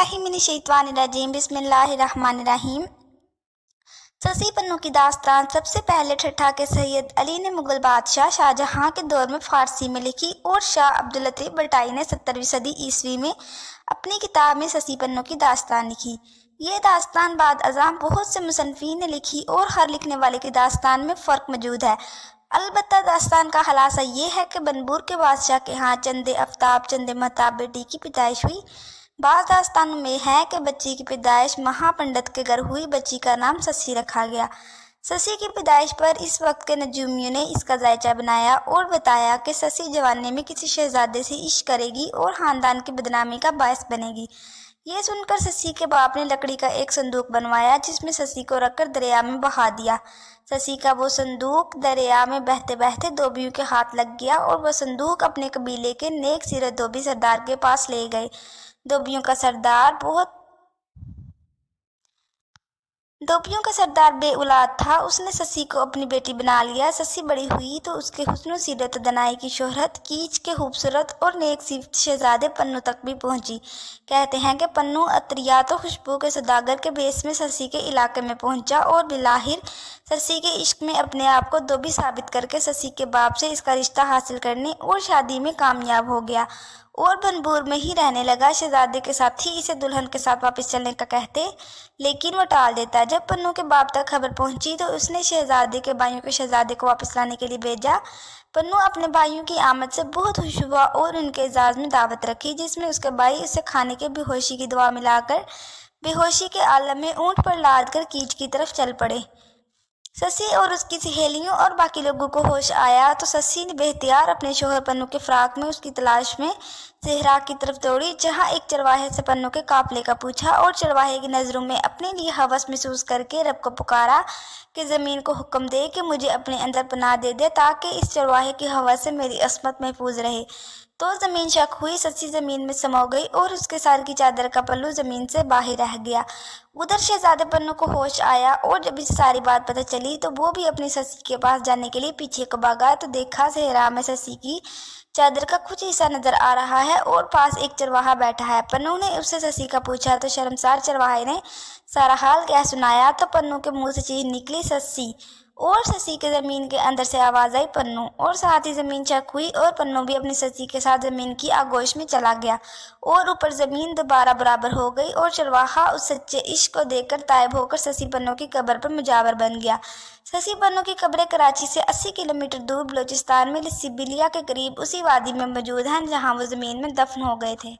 बिस्मिल्लाहिर्रहमानिर्रहीम बिस्मिल्लाहिर्रहमानिर्रहीम। ससी पन्नू की दास्तान सबसे पहले ठट्ठा के सैयद अली ने मुगल बादशाह शाहजहां के दौर में फ़ारसी में लिखी और शाह अब्दुल लतीफ़ बटाई ने 17वीं सदी ईस्वी में अपनी किताब में ससी पन्नू की दास्तान लिखी। ये दास्तान बाद अज़ाम बहुत से मुसन्निफ़ीन ने लिखी और हर लिखने वाले की दास्तान में फ़र्क मौजूद है। अलबत्ता दास्तान का खुलासा ये है कि बनबूर के बादशाह के यहाँ चंदे आफ्ताब चंदे महताब बेटी की पैदाइश हुई। बाज़ दास्तानों में है कि बच्ची की पैदाइश महापंडित के घर हुई। बच्ची का नाम ससी रखा गया। ससी की पैदाइश पर इस वक्त के नजूमियों ने इसका जायचा बनाया और बताया कि ससी जवानी में किसी शहजादे से इश्क करेगी और ख़ानदान की बदनामी का बायस बनेगी। ये सुनकर ससी के बाप ने लकड़ी का एक संदूक बनवाया जिसमें ससी को रखकर दरिया में बहा दिया। ससी का वो संदूक दरिया में बहते बहते धोबियों के हाथ लग गया और वह संदूक अपने कबीले के नेक सीरत धोबी सरदार के पास ले गए। धोबियों का सरदार बे औलाद था। उसने ससी को अपनी बेटी बना लिया। ससी बड़ी हुई तो उसके हुस्न सीरत दनाई की शोहरत कीच के खूबसूरत और नेक सिफ्त शहजादे पन्नू तक भी पहुंची। कहते हैं कि पन्नू अतरियात और खुशबू के सौदागर के बेस में ससी के इलाके में पहुंचा और बिलाहिर ससी के इश्क में अपने आप को धोबी साबित करके ससी के बाप से इसका रिश्ता हासिल करने और शादी में कामयाब हो गया और बनबूर में ही रहने लगा। शहजादे के साथ ही इसे दुल्हन के साथ वापस चलने का कहते, लेकिन वह टाल देता। जब पन्नू के बाप तक खबर पहुंची तो उसने शहजादे के भाइयों को शहजादे को वापस लाने के लिए भेजा। पन्नू अपने भाइयों की आमद से बहुत खुश हुआ और उनके एजाज़ में दावत रखी जिसमें उसके भाई उसे खाने के बेहोशी की दवा मिलाकर बेहोशी के आलम में ऊँट पर लाद कर कीच की तरफ चल पड़े। ससी और उसकी सहेलियों और बाकी लोगों को होश आया तो ससी ने बेहतियार अपने शोहर पन्नू के फ्राक में उसकी तलाश में सहरा की तरफ दौड़ी, जहां एक चरवाहे से पन्नू के काफिले का पूछा और चरवाहे की नज़रों में अपने लिए हवस महसूस करके रब को पुकारा कि ज़मीन को हुक्म दे कि मुझे अपने अंदर पनाह दे दे ताकि इस चरवाहे की हवा से मेरी अस्मत महफूज रहे। तो ज़मीन शक हुई। ससी ज़मीन में समा गई और उसके सर की चादर का पल्लू ज़मीन से बाहर रह गया। उधर शहजादे पन्नू को होश आया और जब इसे सारी बात पता चली तो वो भी अपनी ससी के पास जाने के लिए पीछे को भागा तो देखा सहरा में ससी की चादर का कुछ हिस्सा नजर आ रहा है और पास एक चरवाहा बैठा है। पन्नू ने उससे ससी का पूछा तो शर्मसार चरवाहे ने सारा हाल कह सुनाया तो पन्नू के मुंह से चीख निकली ससी और ससी के ज़मीन के अंदर से आवाज़ आई पन्नू और साथ ही ज़मीन चक हुई और पन्नू भी अपनी ससी के साथ ज़मीन की आगोश में चला गया और ऊपर ज़मीन दोबारा बराबर हो गई और चरवाहा उस सच्चे इश्क को देखकर तायब होकर ससी पन्नू की कब्र पर मुजावर बन गया। ससी पन्नू की कब्रें कराची से 80 किलोमीटर दूर बलोचिस्तान में सिबिलिया के करीब उसी वादी में मौजूद हैं जहाँ वो ज़मीन में दफन हो गए थे।